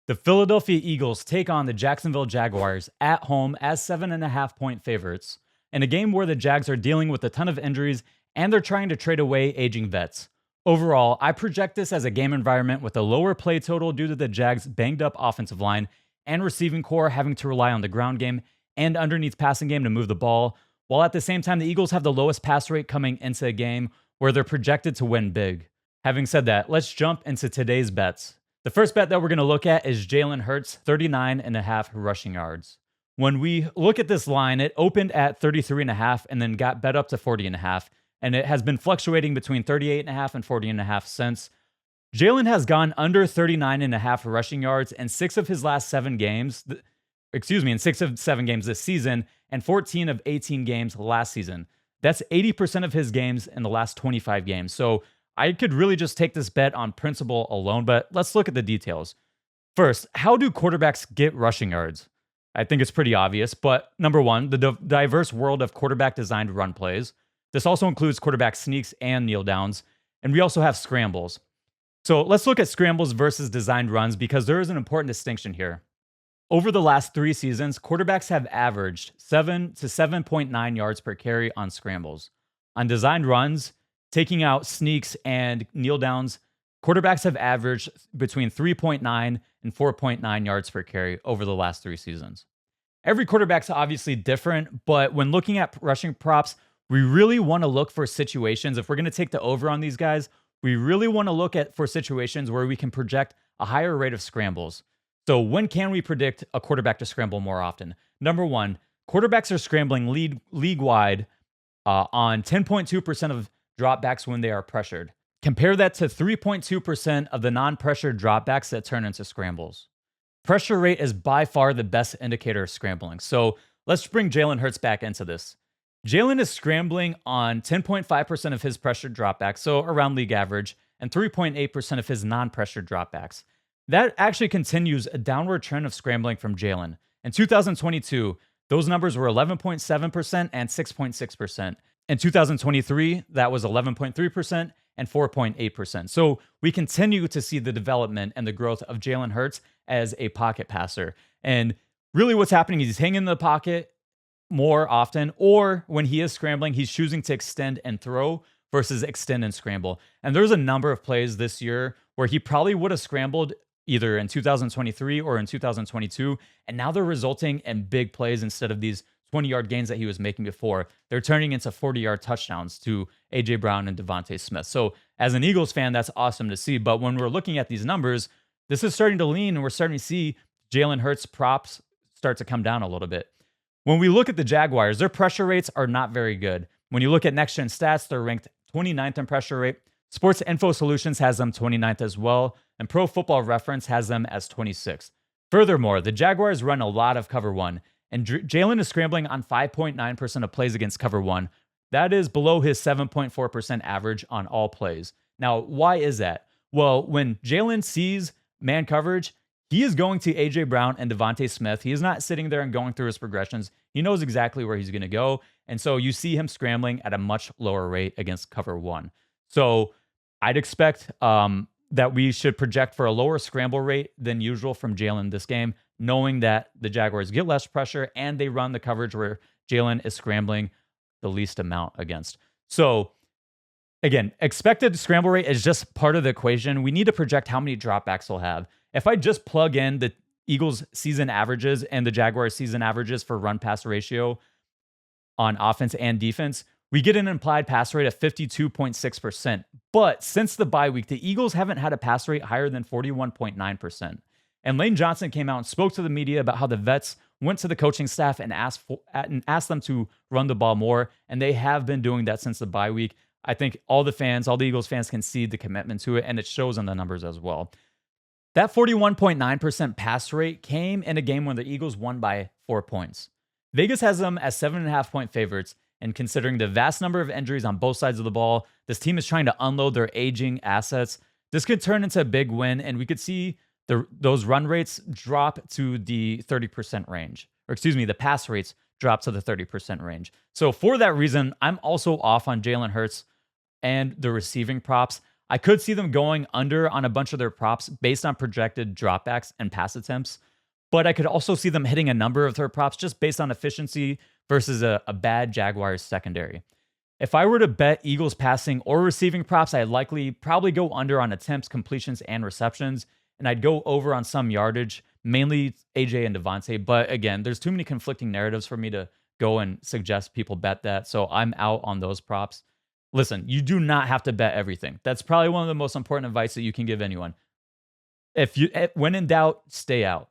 The Philadelphia Eagles take on the Jacksonville Jaguars at home as 7.5 point favorites in a game where the Jags are dealing with a ton of injuries and they're trying to trade away aging vets. Overall, I project this as a game environment with a lower play total due to the Jags' banged up offensive line and receiving core having to rely on the ground game and underneath passing game to move the ball, while at the same time, the Eagles have the lowest pass rate coming into a game where they're projected to win big. Having said that, let's jump into today's bets. The first bet that we're going to look at is Jalen Hurts, 39.5 rushing yards. When we look at this line, it opened at 33.5 and then got bet up to 40.5, and it has been fluctuating between 38.5 and 40.5 since. Jalen has gone under 39.5 rushing yards in in 6 of 7 games this season and 14 of 18 games last season. That's 80% of his games in the last 25 games. So I could really just take this bet on principle alone, but let's look at the details. First, how do quarterbacks get rushing yards? I think it's pretty obvious, but number one, the diverse world of quarterback designed run plays. This also includes quarterback sneaks and kneel downs, and we also have scrambles. So let's look at scrambles versus designed runs because there is an important distinction here. Over the last 3 seasons, quarterbacks have averaged 7 to 7.9 yards per carry on scrambles. On designed runs, taking out sneaks and kneel downs, quarterbacks have averaged between 3.9 and 4.9 yards per carry over the last 3 seasons. Every quarterback's obviously different, but when looking at rushing props, we really want to look for situations. If we're going to take the over on these guys, we really want to look at for situations where we can project a higher rate of scrambles. So when can we predict a quarterback to scramble more often? Number one, quarterbacks are scrambling league-wide on 10.2% of dropbacks when they are pressured. Compare that to 3.2% of the non-pressured dropbacks that turn into scrambles. Pressure rate is by far the best indicator of scrambling. So let's bring Jalen Hurts back into this. Jalen is scrambling on 10.5% of his pressured dropbacks, so around league average, and 3.8% of his non-pressured dropbacks. That actually continues a downward trend of scrambling from Jalen. In 2022, those numbers were 11.7% and 6.6%. In 2023, that was 11.3% and 4.8%. So we continue to see the development and the growth of Jalen Hurts as a pocket passer. And really what's happening is he's hanging in the pocket more often, or when he is scrambling, he's choosing to extend and throw versus extend and scramble. And there's a number of plays this year where he probably would have scrambled either in 2023 or in 2022, and now they're resulting in big plays instead of these 20-yard gains that he was making before. They're turning into 40-yard touchdowns to A.J. Brown and Devontae Smith. So as an Eagles fan, that's awesome to see. But when we're looking at these numbers, this is starting to lean, and we're starting to see Jalen Hurts props start to come down a little bit. When we look at the Jaguars, their pressure rates are not very good. When you look at Next Gen Stats, they're ranked 29th in pressure rate. Sports Info Solutions has them 29th as well, and Pro Football Reference has them as 26th. Furthermore, the Jaguars run a lot of cover one, and Jalen is scrambling on 5.9% of plays against cover one. That is below his 7.4% average on all plays. Now, why is that? Well, when Jalen sees man coverage, he is going to A.J. Brown and Devontae Smith. He is not sitting there and going through his progressions. He knows exactly where he's going to go, and so you see him scrambling at a much lower rate against cover one. So I'd expect that we should project for a lower scramble rate than usual from Jalen this game, knowing that the Jaguars get less pressure and they run the coverage where Jalen is scrambling the least amount against. So again, expected scramble rate is just part of the equation. We need to project how many dropbacks we'll have. If I just plug in the Eagles season averages and the Jaguars season averages for run pass ratio on offense and defense, we get an implied pass rate of 52.6%. But since the bye week, the Eagles haven't had a pass rate higher than 41.9%. And Lane Johnson came out and spoke to the media about how the vets went to the coaching staff and asked them to run the ball more. And they have been doing that since the bye week. I think all the Eagles fans can see the commitment to it, and it shows in the numbers as well. That 41.9% pass rate came in a game when the Eagles won by 4 points. Vegas has them as 7.5-point favorites. And considering the vast number of injuries on both sides of the ball, this team is trying to unload their aging assets. This could turn into a big win, and we could see those run rates drop to the 30% range. The pass rates drop to the 30% range. So for that reason, I'm also off on Jalen Hurts and the receiving props. I could see them going under on a bunch of their props based on projected dropbacks and pass attempts, but I could also see them hitting a number of their props just based on efficiency versus a bad Jaguars secondary. If I were to bet Eagles passing or receiving props, I'd likely probably go under on attempts, completions, and receptions, and I'd go over on some yardage, mainly AJ and Devontae. But again, there's too many conflicting narratives for me to go and suggest people bet that, so I'm out on those props. Listen, you do not have to bet everything. That's probably one of the most important advice that you can give anyone. When in doubt, stay out.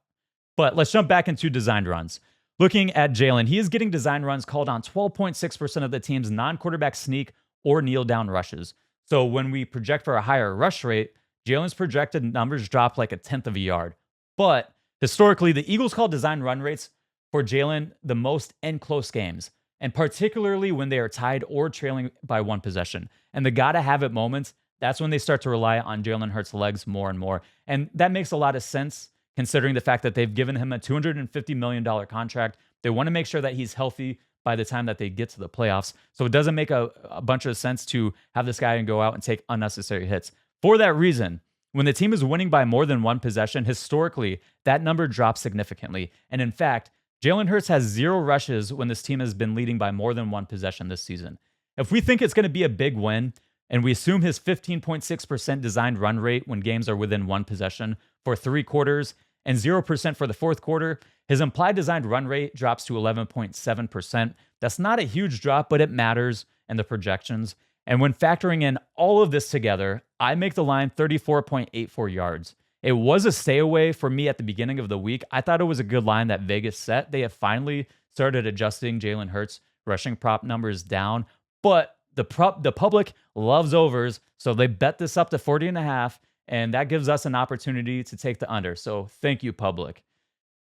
But let's jump back into designed runs. Looking at Jalen, he is getting design runs called on 12.6% of the team's non-quarterback sneak or kneel down rushes. So when we project for a higher rush rate, Jalen's projected numbers drop like a tenth of a yard. But historically, the Eagles call design run rates for Jalen the most in close games, and particularly when they are tied or trailing by one possession. And the gotta have it moments, that's when they start to rely on Jalen Hurts' legs more and more. And that makes a lot of sense considering the fact that they've given him a $250 million contract. They want to make sure that he's healthy by the time that they get to the playoffs. So it doesn't make a bunch of sense to have this guy go out and take unnecessary hits. For that reason, when the team is winning by more than one possession, historically, that number drops significantly. And in fact, Jalen Hurts has 0 rushes when this team has been leading by more than one possession this season. If we think it's going to be a big win, and we assume his 15.6% designed run rate when games are within one possession for 3 quarters and 0% for the fourth quarter, his implied designed run rate drops to 11.7%. That's not a huge drop, but it matters in the projections. And when factoring in all of this together, I make the line 34.84 yards. It was a stay away for me at the beginning of the week. I thought it was a good line that Vegas set. They have finally started adjusting Jalen Hurts' rushing prop numbers down, but the public loves overs, so they bet this up to 40.5, and that gives us an opportunity to take the under. So thank you, public.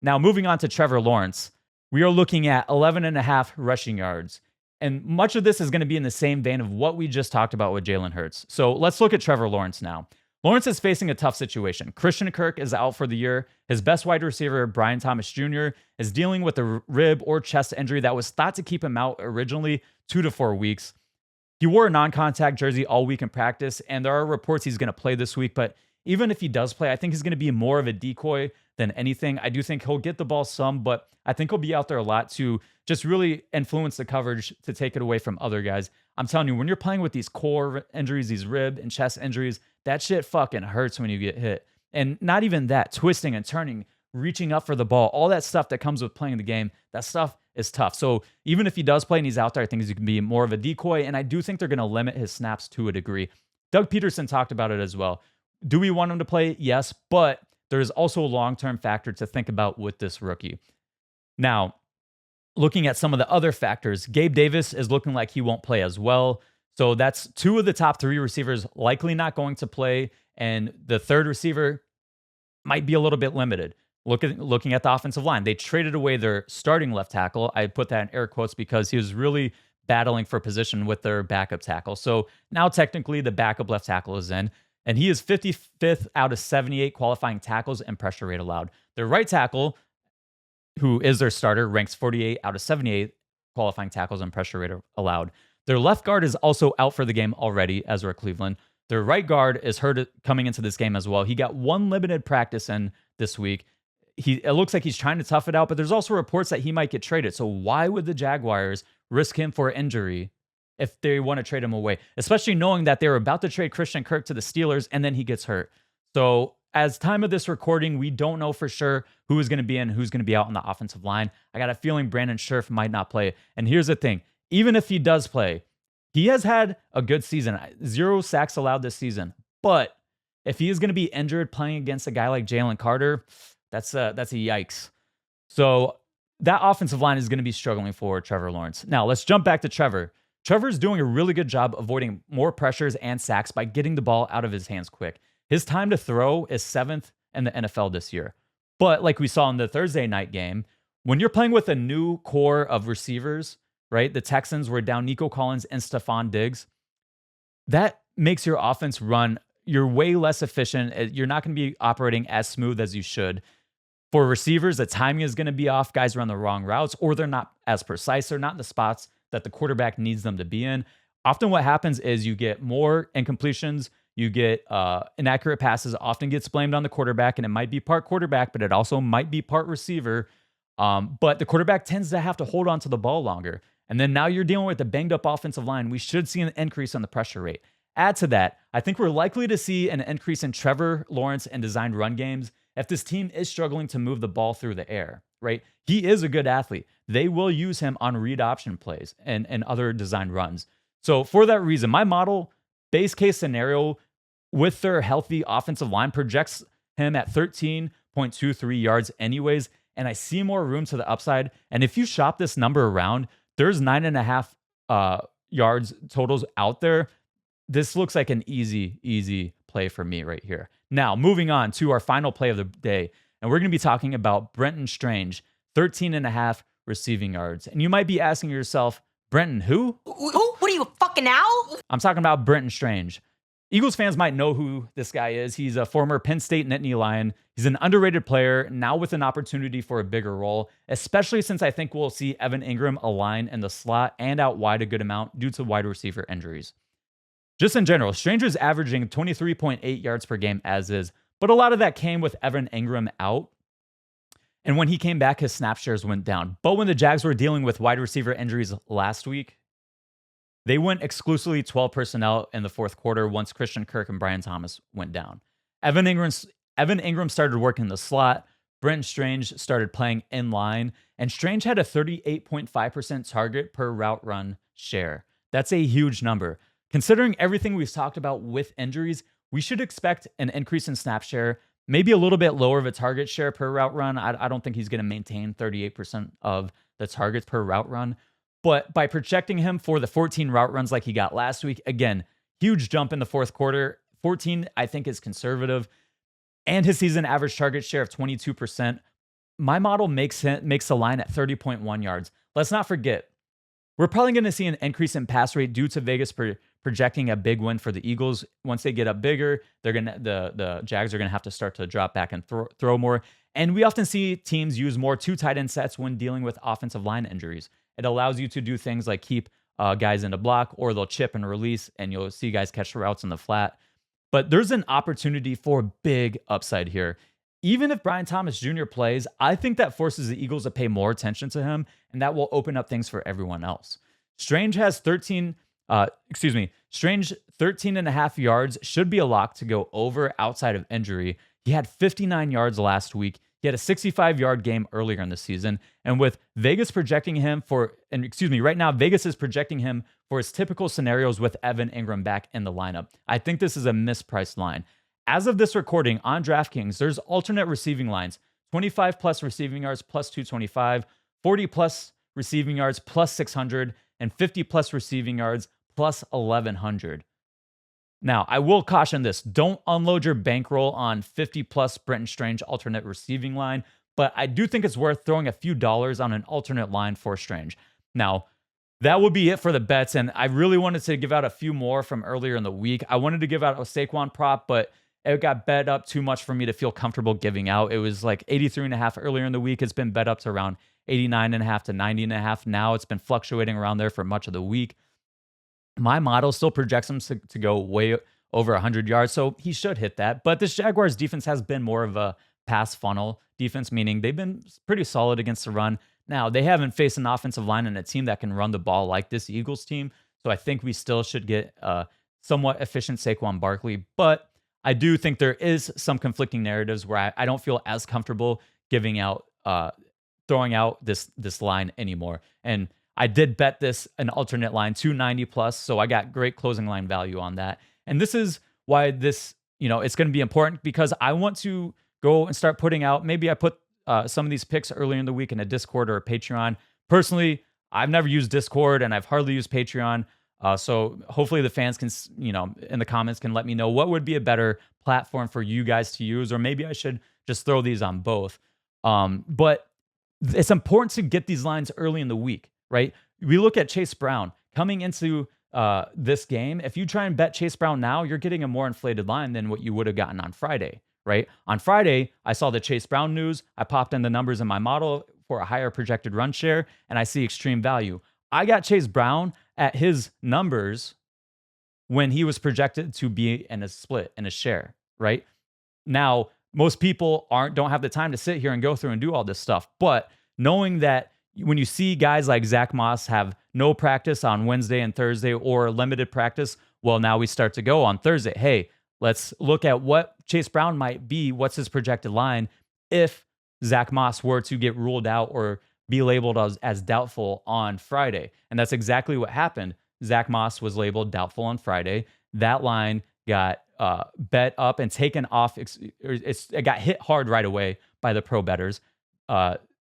Now, moving on to Trevor Lawrence, we are looking at 11.5 rushing yards. And much of this is going to be in the same vein of what we just talked about with Jalen Hurts. So let's look at Trevor Lawrence now. Lawrence is facing a tough situation. Christian Kirk is out for the year. His best wide receiver, Brian Thomas Jr., is dealing with a rib or chest injury that was thought to keep him out originally 2 to 4 weeks. He wore a non-contact jersey all week in practice, and there are reports he's going to play this week. But even if he does play, I think he's going to be more of a decoy than anything. I do think he'll get the ball some, but I think he'll be out there a lot to just really influence the coverage to take it away from other guys. I'm telling you, when you're playing with these core injuries, these rib and chest injuries, that shit fucking hurts when you get hit. And not even that, twisting and turning, reaching up for the ball, all that stuff that comes with playing the game, that stuff is tough. So even if he does play and he's out there, I think he's going to be more of a decoy, and I do think they're going to limit his snaps to a degree. Doug Peterson talked about it as well. Do we want him to play? Yes, but there is also a long-term factor to think about with this rookie. Now, looking at some of the other factors, Gabe Davis is looking like he won't play as well. So that's 2 of the top 3 receivers likely not going to play, and the third receiver might be a little bit limited. Looking at the offensive line, they traded away their starting left tackle. I put that in air quotes because he was really battling for position with their backup tackle. So now technically the backup left tackle is in, and he is 55th out of 78 qualifying tackles and pressure rate allowed. Their right tackle, who is their starter, ranks 48 out of 78 qualifying tackles and pressure rate allowed. Their left guard is also out for the game already, Ezra Cleveland. Their right guard is hurt coming into this game as well. He got 1 limited practice in this week. It looks like he's trying to tough it out, but there's also reports that he might get traded. So why would the Jaguars risk him for injury if they want to trade him away, especially knowing that they're about to trade Christian Kirk to the Steelers and then he gets hurt? So as time of this recording, we don't know for sure who is going to be in, who's going to be out on the offensive line. I got a feeling Brandon Scherff might not play. And here's the thing. Even if he does play, he has had a good season. 0 sacks allowed this season. But if he is going to be injured playing against a guy like Jalen Carter, that's a yikes. So that offensive line is going to be struggling for Trevor Lawrence. Now, let's jump back to Trevor. Trevor's doing a really good job avoiding more pressures and sacks by getting the ball out of his hands quick. His time to throw is 7th in the NFL this year. But like we saw in the Thursday night game, when you're playing with a new core of receivers, right? The Texans were down Nico Collins and Stephon Diggs. That makes your offense run. You're way less efficient. You're not going to be operating as smooth as you should. For receivers, the timing is going to be off. Guys run the wrong routes, or they're not as precise. They're not in the spots that the quarterback needs them to be in. Often what happens is you get more incompletions. You get inaccurate passes often gets blamed on the quarterback, and it might be part quarterback, but it also might be part receiver. But the quarterback tends to have to hold on to the ball longer. And then now you're dealing with the banged up offensive line. We should see an increase on the pressure rate. Add to that, I think we're likely to see an increase in Trevor Lawrence and designed run games if this team is struggling to move the ball through the air, right? He is a good athlete. They will use him on read option plays and other designed runs. So for that reason, my model, base case scenario with their healthy offensive line, projects him at 13.23 yards anyways, and I see more room to the upside. And if you shop this number around, there's 9.5 yards totals out there. This looks like an easy play for me right here. Now, moving on to our final play of the day, and we're going to be talking about Brenton Strange, 13.5 receiving yards. And you might be asking yourself, Brenton, who? Who? What are you, fucking owl? I'm talking about Brenton Strange. Eagles fans might know who this guy is. He's a former Penn State Nittany Lion. He's an underrated player, now with an opportunity for a bigger role, especially since I think we'll see Evan Ingram align in the slot and out wide a good amount due to wide receiver injuries. Just in general, Strange is averaging 23.8 yards per game as is, but a lot of that came with Evan Ingram out. And when he came back, his snap shares went down. But when the Jags were dealing with wide receiver injuries last week, they went exclusively 12 personnel in the fourth quarter once Christian Kirk and Brian Thomas went down. Evan Ingram started working the slot. Brenton Strange started playing in line. And Strange had a 38.5% target per route run share. That's a huge number. Considering everything we've talked about with injuries, we should expect an increase in snap share, maybe a little bit lower of a target share per route run. I don't think he's going to maintain 38% of the targets per route run. But by projecting him for the 14 route runs like he got last week, again, huge jump in the fourth quarter. 14, I think, is conservative. And his season average target share of 22%. My model makes the line at 30.1 yards. Let's not forget, we're probably going to see an increase in pass rate due to Vegas projecting a big win for the Eagles. Once they get up bigger, the Jags are going to have to start to drop back and throw more. And we often see teams use more two tight end sets when dealing with offensive line injuries. It allows you to do things like keep guys in the block, or they'll chip and release, and you'll see guys catch routes in the flat. But there's an opportunity for big upside here. Even if Brian Thomas Jr. plays, I think that forces the Eagles to pay more attention to him, and that will open up things for everyone else. Strange 13.5 yards should be a lock to go over outside of injury. He had 59 yards last week. He had a 65-yard game earlier in the season. And with Vegas projecting him right now, Vegas is projecting him for his typical scenarios with Evan Ingram back in the lineup. I think this is a mispriced line. As of this recording on DraftKings, there's alternate receiving lines: 25 plus receiving yards plus 225, 40 plus receiving yards plus 600, and 50 plus receiving yards plus 1100. Now, I will caution this: don't unload your bankroll on 50 plus Brenton Strange alternate receiving line, but I do think it's worth throwing a few dollars on an alternate line for Strange. Now, that would be it for the bets, and I really wanted to give out a few more from earlier in the week. I wanted to give out a Saquon prop, but it got bet up too much for me to feel comfortable giving out. It was like 83.5 earlier in the week. It's been bet up to around 89.5 to 90.5 now. It's been fluctuating around there for much of the week. My model still projects him to go way over 100 yards, so he should hit that. But this Jaguars defense has been more of a pass funnel defense, meaning they've been pretty solid against the run. Now, they haven't faced an offensive line and a team that can run the ball like this Eagles team, so I think we still should get somewhat efficient Saquon Barkley. But I do think there is some conflicting narratives where I don't feel as comfortable throwing out this line anymore. And I did bet this an alternate line, 290 plus, so I got great closing line value on that. And this is why this, it's going to be important, because I want to go and start putting out, maybe I put some of these picks earlier in the week in a Discord or a Patreon. Personally, I've never used Discord and I've hardly used Patreon. So hopefully the fans can, in the comments can let me know what would be a better platform for you guys to use, or maybe I should just throw these on both. But it's important to get these lines early in the week, right? We look at Chase Brown coming into this game. If you try and bet Chase Brown now, you're getting a more inflated line than what you would have gotten on Friday, right? On Friday, I saw the Chase Brown news. I popped in the numbers in my model for a higher projected run share, and I see extreme value. I got Chase Brown at his numbers when he was projected to be in a split, in a share, right? Now, most people don't have the time to sit here and go through and do all this stuff. But knowing that when you see guys like Zach Moss have no practice on Wednesday and Thursday or limited practice, well, now we start to go on Thursday. Hey, let's look at what Chase Brown might be. What's his projected line if Zach Moss were to get ruled out or be labeled as doubtful on Friday? And that's exactly what happened. Zach Moss was labeled doubtful on Friday. That line got bet up and taken off. It got hit hard right away by the pro bettors.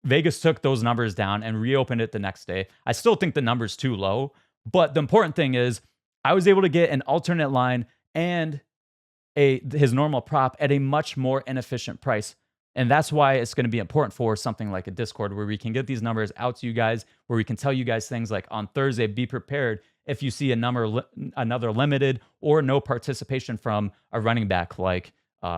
Vegas took those numbers down and reopened it the next day. I still think the number's too low, but the important thing is I was able to get an alternate line and his normal prop at a much more inefficient price. And that's why it's going to be important for something like a Discord where we can get these numbers out to you guys, where we can tell you guys things like on Thursday, be prepared if you see another limited or no participation from a running back like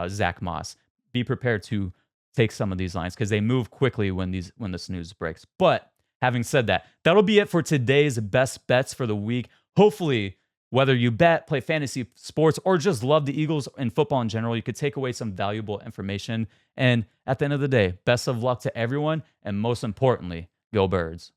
Zach Moss. Be prepared to take some of these lines because they move quickly when the snooze breaks. But having said that, that'll be it for today's best bets for the week. Hopefully, whether you bet, play fantasy sports, or just love the Eagles and football in general, you could take away some valuable information. And at the end of the day, best of luck to everyone. And most importantly, go Birds.